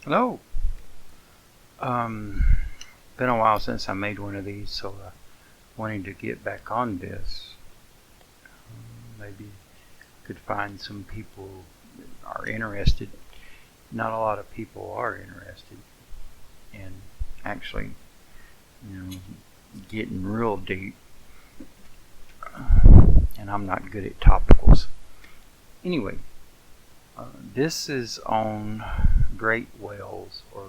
Hello. Been a while since I made one of these, so I wanted to get back on this. Maybe could find some people that are interested. Not a lot of people are interested in actually, getting real deep. And I'm not good at topicals. Anyway, this is on great whales or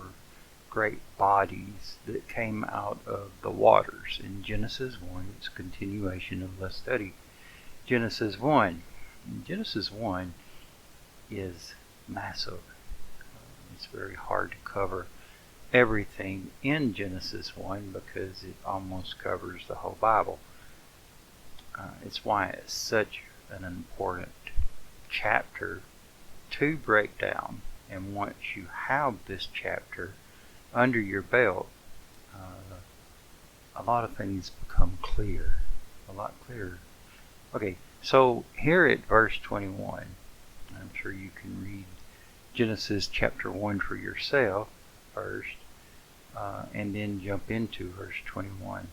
great bodies that came out of the waters in Genesis 1. It's a continuation of the study. Genesis 1. Genesis 1 is massive. It's very hard to cover everything in Genesis 1 because it almost covers the whole Bible. It's why it's such an important chapter to break down. And once you have this chapter under your belt, a lot of things become clear, a lot clearer. Okay, so here at verse 21, I'm sure you can read Genesis chapter 1 for yourself first, and then jump into verse 21.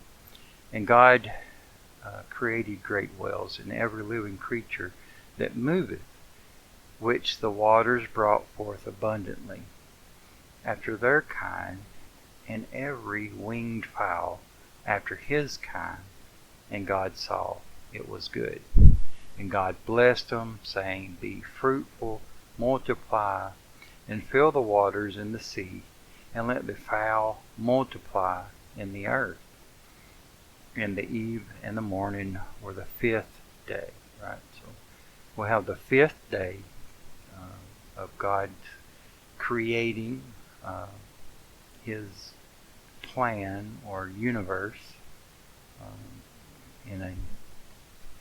And God created great whales and every living creature that moveth, which the waters brought forth abundantly, after their kind, and every winged fowl after his kind. And God saw it was good. And God blessed them, saying, Be fruitful, multiply, and fill the waters in the sea, and let the fowl multiply in the earth. And the eve and the morning were the fifth day. Right? So we'll have the fifth day of God creating his plan or universe in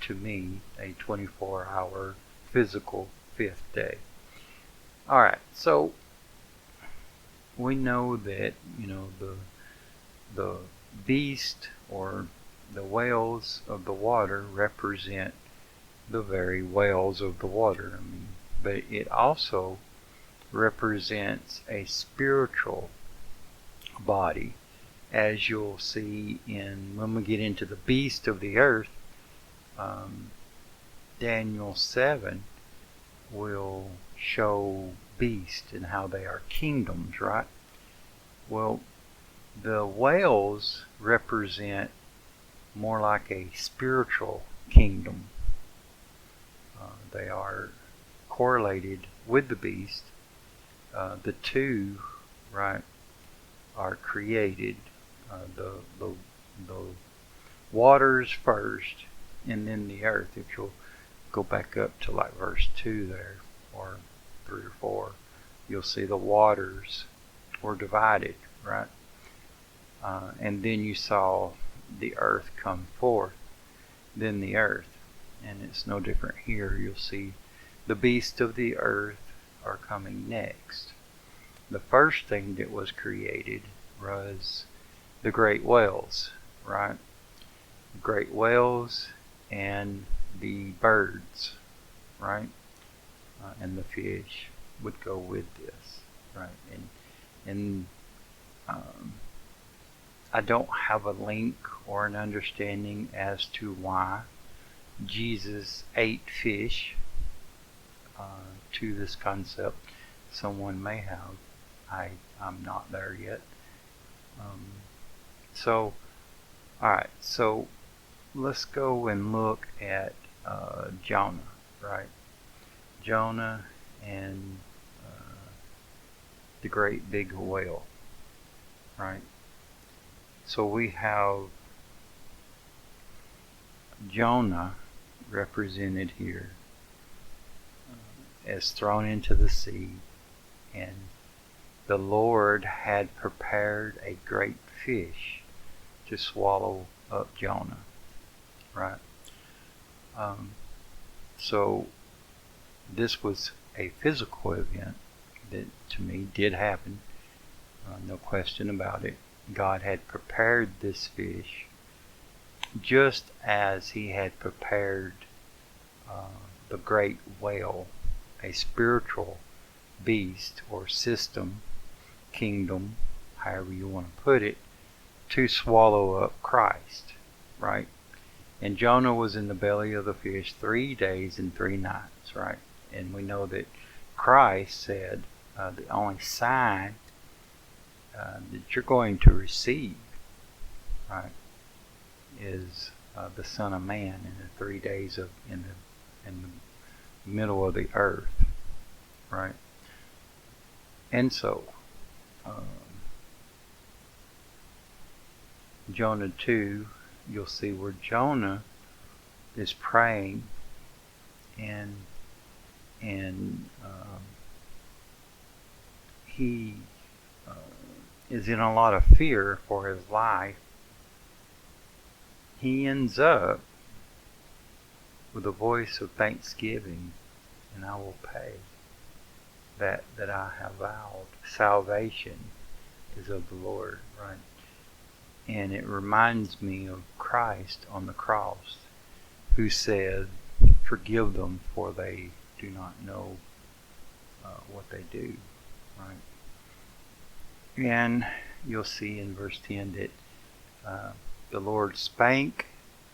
to me, a 24-hour physical fifth day. Alright, so we know that, the beast or the whales of the water represent the very whales of the water. But it also represents a spiritual body, as you'll see when we get into the beast of the earth. Daniel 7 will show beast and how they are kingdoms, right? Well, the whales represent more like a spiritual kingdom. They are correlated with the beast. The two, right, are created. The waters first, and then the earth. If you'll go back up to like verse 2 there, or 3 or 4, you'll see the waters were divided, right? And then you saw the earth come forth, then the earth. And it's no different here. You'll see the beasts of the earth are coming next. The first thing that was created was the great whales, right? Great whales and the birds, right? And the fish would go with this, right? And I don't have a link or an understanding as to why Jesus ate fish to this concept. Someone may have. I'm not there yet. Alright, so let's go and look at Jonah, right? Jonah and the great big whale, right? So we have Jonah represented here as thrown into the sea, and the Lord had prepared a great fish to swallow up Jonah, right? So this was a physical event that to me did happen, no question about it. God had prepared this fish just as he had prepared the great whale, a spiritual beast or system kingdom, however you want to put it, to swallow up Christ, right? And Jonah was in the belly of the fish 3 days and 3 nights, right? And we know that Christ said the only sign that you're going to receive, right, is the Son of Man in the 3 days in the middle of the earth, right? And so, Jonah 2, you'll see where Jonah is praying and he is in a lot of fear for his life. He ends up with a voice of thanksgiving, and I will pay that I have vowed. Salvation is of the Lord, right? And it reminds me of Christ on the cross, who said, forgive them, for they do not know what they do, right? And you'll see in verse 10 that the Lord spake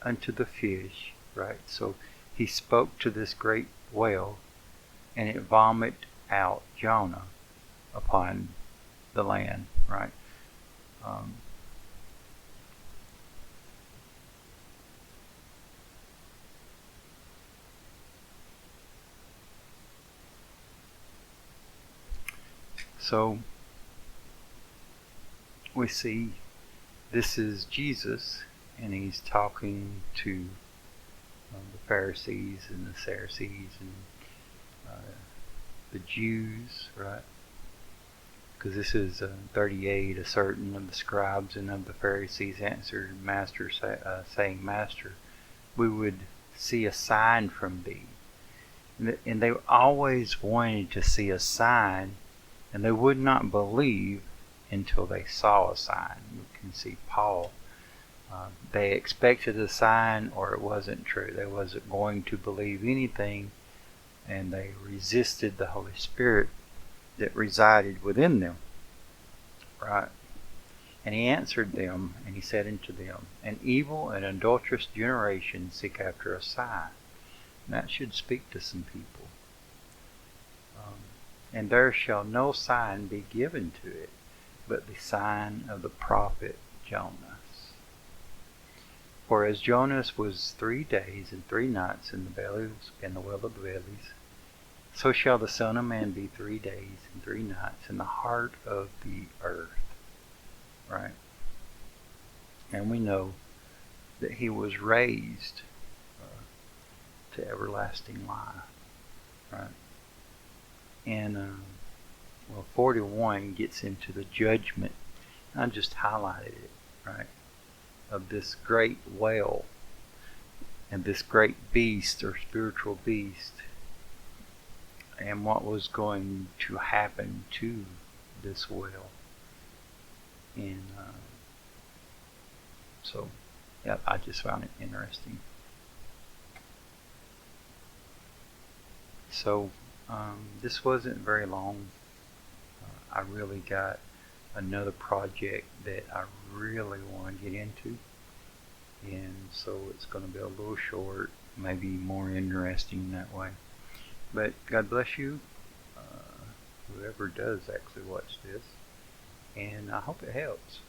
unto the fish, right? So he spoke to this great whale, and it vomited out Jonah upon the land, right? So we see this is Jesus, and he's talking to the Pharisees and the Sadducees and the Jews, right? Because this is 38, a certain of the scribes and of the Pharisees answered, Master, saying, Master, we would see a sign from thee. And they always wanted to see a sign, and they would not believe until they saw a sign. You can see Paul. They expected a sign, or it wasn't true. They wasn't going to believe anything, and they resisted the Holy Spirit that resided within them, right? And he answered them, and he said unto them, an evil and adulterous generation seek after a sign. And that should speak to some people. And there shall no sign be given to it, but the sign of the prophet Jonas. For as Jonas was 3 days and 3 nights in the well of the bellies, so shall the Son of Man be 3 days and 3 nights in the heart of the earth. Right? And we know that he was raised to everlasting life. Right? And 41 gets into the judgment. I just highlighted it, right? Of this great whale and this great beast or spiritual beast, and what was going to happen to this whale. And so, yeah, I just found it interesting. So, this wasn't very long. I really got another project that I really want to get into, and so it's going to be a little short, maybe more interesting that way. But God bless you, whoever does actually watch this, and I hope it helps.